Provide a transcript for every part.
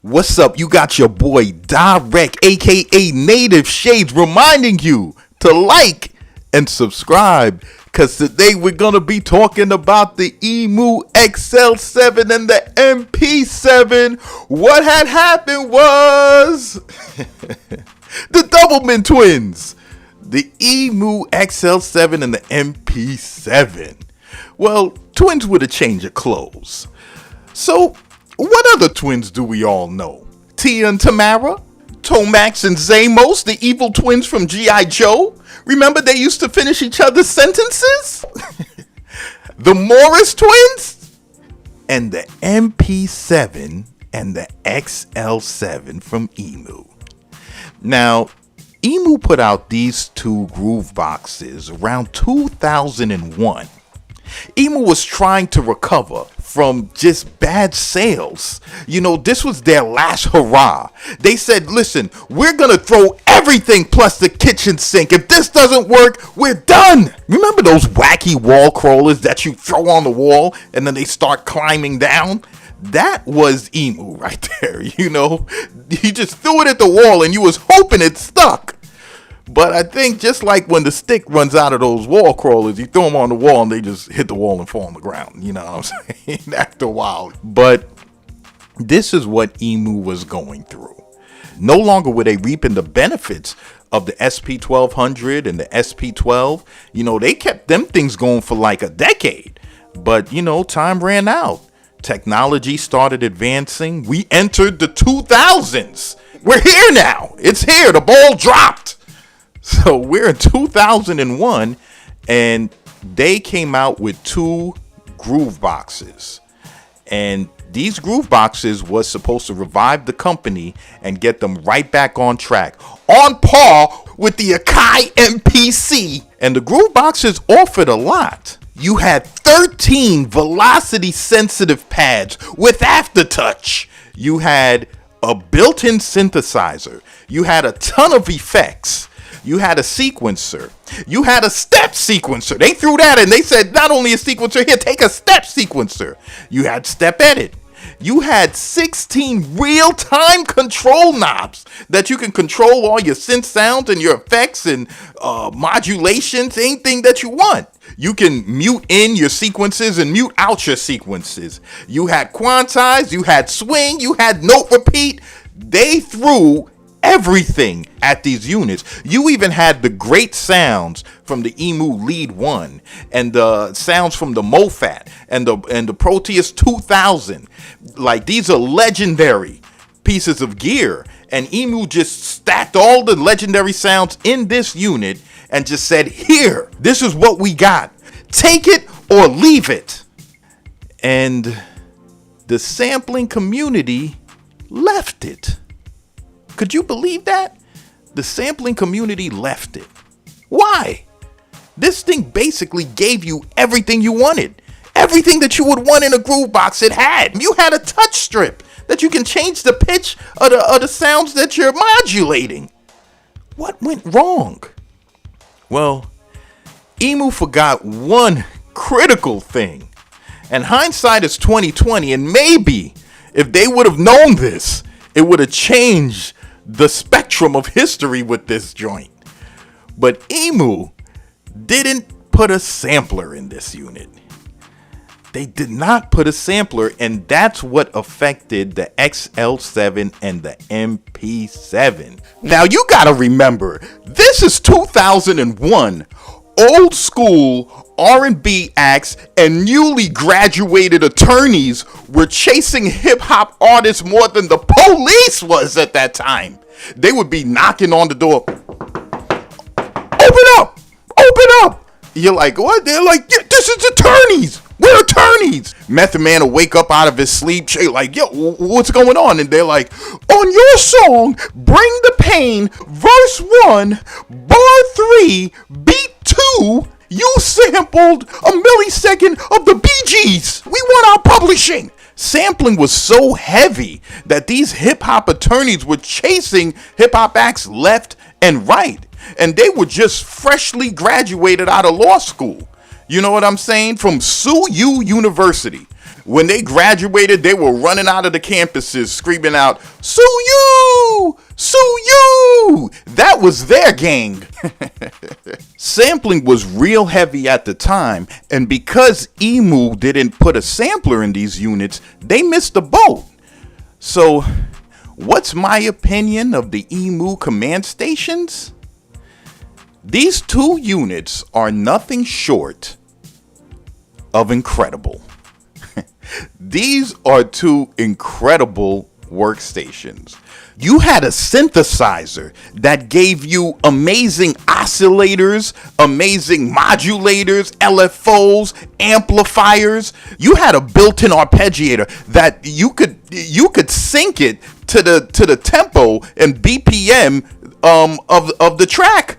What's up? You got your boy Dyreck, aka Native Shades, reminding you to like and subscribe, because today we're gonna be talking about the Mp7 Xl7 and the Mp7. What had happened was the Doublemint twins, the Mp7 Xl7 and the Mp7. Well, twins with a change of clothes. So, what other twins do we all know? Tia and Tamara? Tomax and Zamos, the evil twins from G.I. Joe? Remember they used to finish each other's sentences? The Morris twins? And the Mp7 and the Xl7 from Emu. Now, Emu put out these two groove boxes around 2001. Emu was trying to recover from just bad sales. You know, this was their last hurrah. They said, listen, we're gonna throw everything plus the kitchen sink. If this doesn't work, we're done. Remember those wacky wall crawlers that you throw on the wall and then they start climbing down? That was Emu right there, you know? He just threw it at the wall and you was hoping it stuck. But I think just like when the stick runs out of those wall crawlers, you throw them on the wall and they just hit the wall and fall on the ground. You know what I'm saying? After a while. But this is what Emu was going through. No longer were they reaping the benefits of the SP1200 and the SP12. You know, they kept them things going for like a decade. But, you know, time ran out. Technology started advancing. We entered the 2000s. We're here now. It's here. The ball dropped. So we're in 2001 and they came out with two groove boxes. And these groove boxes was supposed to revive the company and get them right back on track, on par with the Akai MPC. And the groove boxes offered a lot. You had 13 velocity sensitive pads with aftertouch. You had a built-in synthesizer. You had a ton of effects. You had a sequencer. You had a step sequencer. They threw that in. They said, not only a sequencer, here, take a step sequencer. You had step edit. You had 16 real-time control knobs that you can control all your synth sounds and your effects and modulations, anything that you want. You can mute in your sequences and mute out your sequences. You had quantize, you had swing, you had note repeat. They threw everything at these units. You even had the great sounds from the Emu Lead 1 and the sounds from the MoFat and the Proteus 2000. Like, these are legendary pieces of gear, and Emu just stacked all the legendary sounds in this unit and just said, here, this is what we got. Take it or leave it. And the sampling community left it. Could you believe that? The sampling community left it. Why? This thing basically gave you everything you wanted. Everything that you would want in a groove box it had. You had a touch strip that you can change the pitch of the sounds that you're modulating. What went wrong? Well, Emu forgot one critical thing. And hindsight is 2020, and maybe if they would have known this, it would have changed the spectrum of history with this joint. But Emu didn't put a sampler in this unit. They did not put a sampler, and that's what affected the Xl7 and the Mp7. Now you gotta remember, this is 2001. Old school R&B acts and newly graduated attorneys were chasing hip-hop artists more than the police was at that time. They would be knocking on the door. Open up! Open up! You're like, what? They're like, yeah, this is attorneys! We're attorneys! Method Man will wake up out of his sleep, like, yo, what's going on? And they're like, on your song, Bring the Pain, verse 1, bar 3, beat 2, you sampled a millisecond of the Bee Gees. We want our publishing. Sampling was so heavy that these hip-hop attorneys were chasing hip-hop acts left and right. And they were just freshly graduated out of law school. You know what I'm saying? From Sue U University. When they graduated, they were running out of the campuses screaming out, "Sue you! Sue you!" That was their gang. Sampling was real heavy at the time, and because EMU didn't put a sampler in these units, they missed the boat. So, what's my opinion of the EMU command stations? These two units are nothing short of incredible. These are two incredible workstations. You had a synthesizer that gave you amazing oscillators, amazing modulators, LFOs, amplifiers. You had a built-in arpeggiator that you could sync it to the tempo and BPM of the track.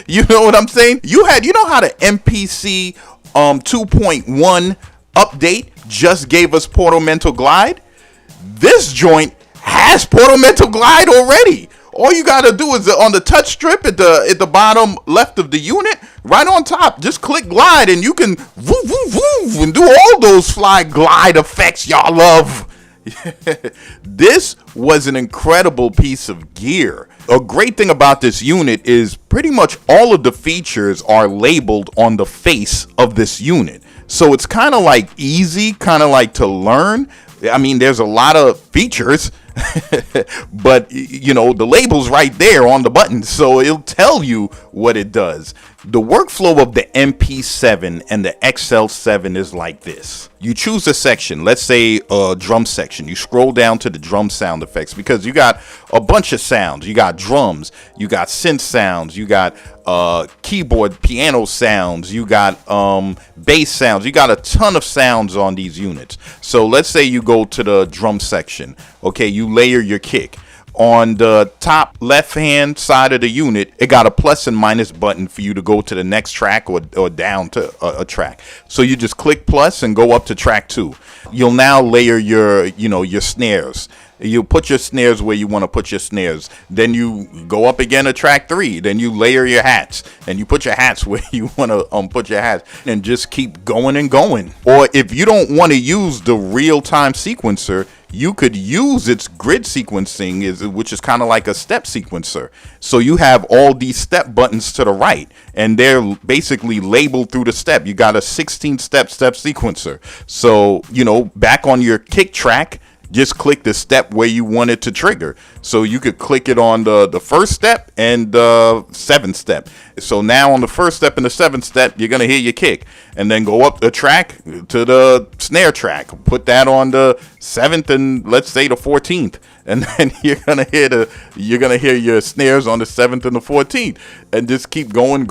You know what I'm saying? You know how the MPC 2.1 update just gave us Portal Mental Glide? This joint has Portal Mental Glide already. All you gotta do is on the touch strip at the bottom left of the unit, right on top, just click glide and you can woo woo woo and do all those fly glide effects y'all love. This was an incredible piece of gear. A great thing about this unit is pretty much all of the features are labeled on the face of this unit. So it's kind of like easy, kind of like to learn. I mean, there's a lot of features, but you know, the label's right there on the button, so it'll tell you what it does. The workflow of the Mp7 and the XL7 is like this. You choose a section, let's say a drum section. You scroll down to the drum sound effects because you got a bunch of sounds. You got drums, you got synth sounds, you got keyboard, piano sounds, you got bass sounds. You got a ton of sounds on these units. So let's say you go to the drum section. Okay, you layer your kick. On the top left hand side of the unit, it got a plus and minus button for you to go to the next track or down to a track. So you just click plus and go up to track 2. You'll now layer your snares. You put your snares where you want to put your snares. Then you go up again to track 3. Then you layer your hats and you put your hats where you want to put your hats, and just keep going and going. Or if you don't want to use the real-time sequencer, you could use its grid sequencing, which is kind of like a step sequencer. So you have all these step buttons to the right, and they're basically labeled through the step. You got a 16-step sequencer. So, back on your kick track, just click the step where you want it to trigger. So you could click it on the first step and the 7th step. So now on the first step and the 7th step, you're going to hear your kick. And then go up the track to the snare track. Put that on the 7th and let's say the 14th. And then you're going to hear your snares on the 7th and the 14th. And just keep going.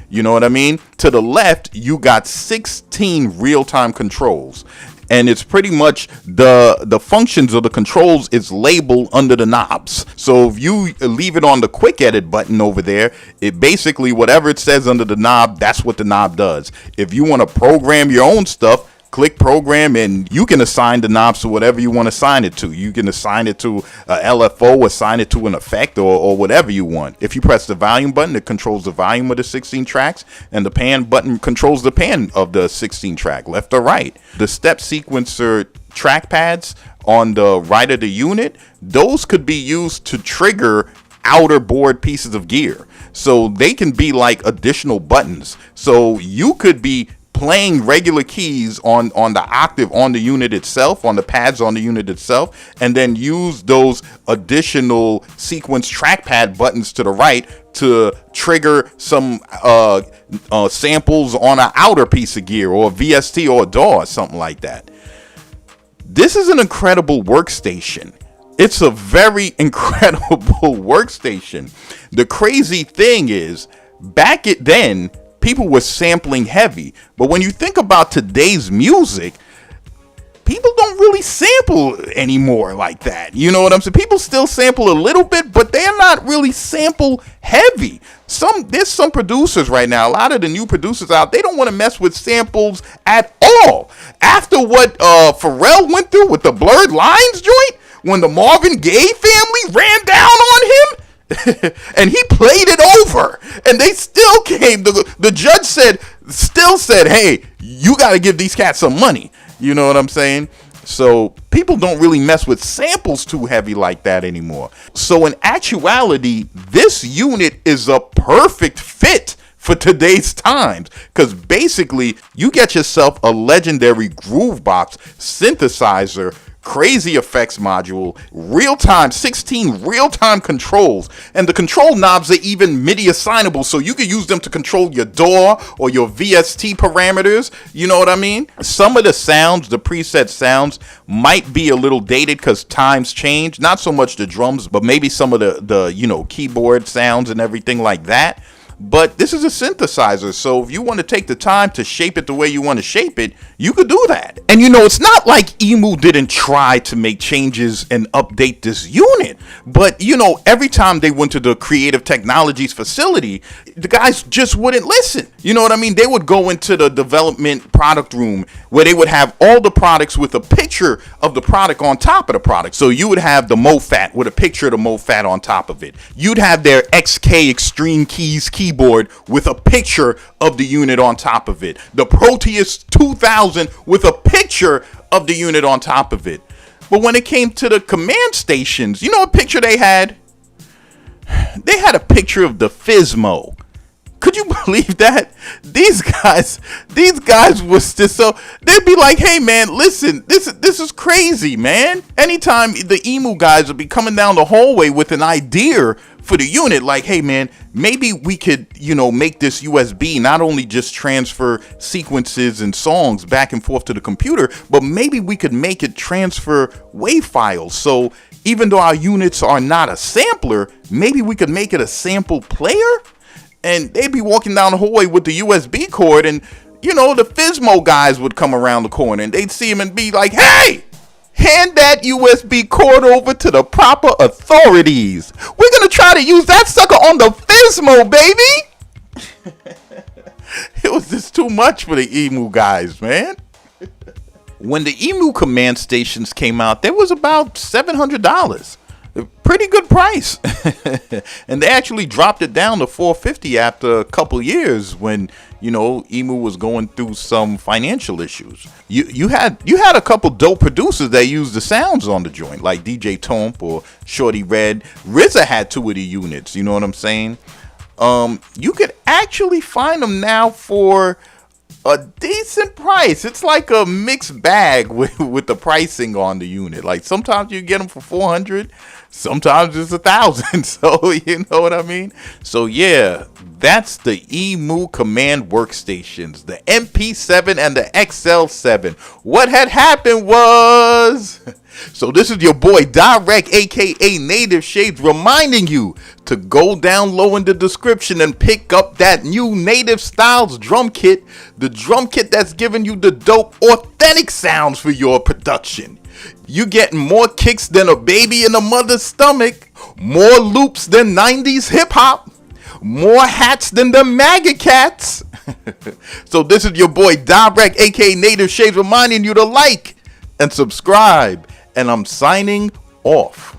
You know what I mean? To the left, you got 16 real-time controls. And it's pretty much the functions of the controls is labeled under the knobs. So if you leave it on the quick edit button over there, it basically, whatever it says under the knob, that's what the knob does. If you want to program your own stuff, click program and you can assign the knobs to whatever you want to assign it to. You can assign it to a LFO, assign it to an effect, or whatever you want. If you press the volume button, it controls the volume of the 16 tracks, and the pan button controls the pan of the 16 track, left or right. The step sequencer track pads on the right of the unit, those could be used to trigger outer board pieces of gear. So they can be like additional buttons. So you could be playing regular keys on the octave on the unit itself, on the pads on the unit itself, and then use those additional sequence trackpad buttons to the right to trigger some samples on an outer piece of gear or a VST or a DAW or something like that. This is an incredible workstation. It's a very incredible workstation. The crazy thing is, back then, people were sampling heavy, but when you think about today's music, people don't really sample anymore like that. You know what I'm saying? People still sample a little bit, but they're not really sample heavy. There's some producers right now, a lot of the new producers out, they don't want to mess with samples at all. After what Pharrell went through with the Blurred Lines joint, when the Marvin Gaye family ran down on him, and he played it over, and they still came. The judge still said, hey, you got to give these cats some money. You know what I'm saying? So people don't really mess with samples too heavy like that anymore. So in actuality, this unit is a perfect fit for today's times, because basically you get yourself a legendary Groovebox synthesizer, crazy effects module, real-time 16 real-time controls, and the control knobs are even MIDI assignable, so you can use them to control your DAW or your VST parameters. You know what I mean? Some of the sounds, the preset sounds, might be a little dated because times change. Not so much the drums, but maybe some of the keyboard sounds and everything like that. But this is a synthesizer, so if you want to take the time to shape it the way you want to shape it, you could do that. And it's not like Emu didn't try to make changes and update this unit. But, every time they went to the Creative Technologies facility, the guys just wouldn't listen. You know what I mean? They would go into the development product room where they would have all the products with a picture of the product on top of the product. So you would have the MoFat with a picture of the MoFat on top of it. You'd have their XK Extreme Keys keyboard with a picture of the unit on top of it. The Proteus 2000 with a picture of the unit on top of it. But when it came to the command stations, you know what picture they had? They had a picture of the Fizmo. Could you believe that? These guys was just so, they'd be like, hey man, listen, this is crazy, man. Anytime the Emu guys would be coming down the hallway with an idea for the unit, like, hey man, maybe we could, make this USB not only just transfer sequences and songs back and forth to the computer, but maybe we could make it transfer WAV files. So even though our units are not a sampler, maybe we could make it a sample player. And they'd be walking down the hallway with the USB cord, and the Fizmo guys would come around the corner and they'd see him and be like, hey, hand that USB cord over to the proper authorities. We're gonna try to use that sucker on the Fizmo, baby. It was just too much for the Emu guys, man. When the Emu command stations came out, they was about $700. Pretty good price. And they actually dropped it down to $450 after a couple years when Emu was going through some financial issues. You had a couple dope producers that used the sounds on the joint, like DJ Tomp or Shorty Red. RZA had 2 of the units, you know what I'm saying? You could actually find them now for a decent price. It's like a mixed bag with the pricing on the unit. Like sometimes you get them for $400, sometimes it's $1,000. So you know what I mean? So yeah, that's the Emu command workstations, the Mp7 and the XL7. What had happened was, so this is your boy Dyreck, aka Native Shades, reminding you to go down low in the description and pick up that new Native Styles drum kit, the drum kit that's giving you the dope, authentic sounds for your production. You getting more kicks than a baby in a mother's stomach, more loops than 90s hip hop, more hats than the MAGA cats. So this is your boy Dyreck, aka Native Shades, reminding you to like and subscribe. And I'm signing off.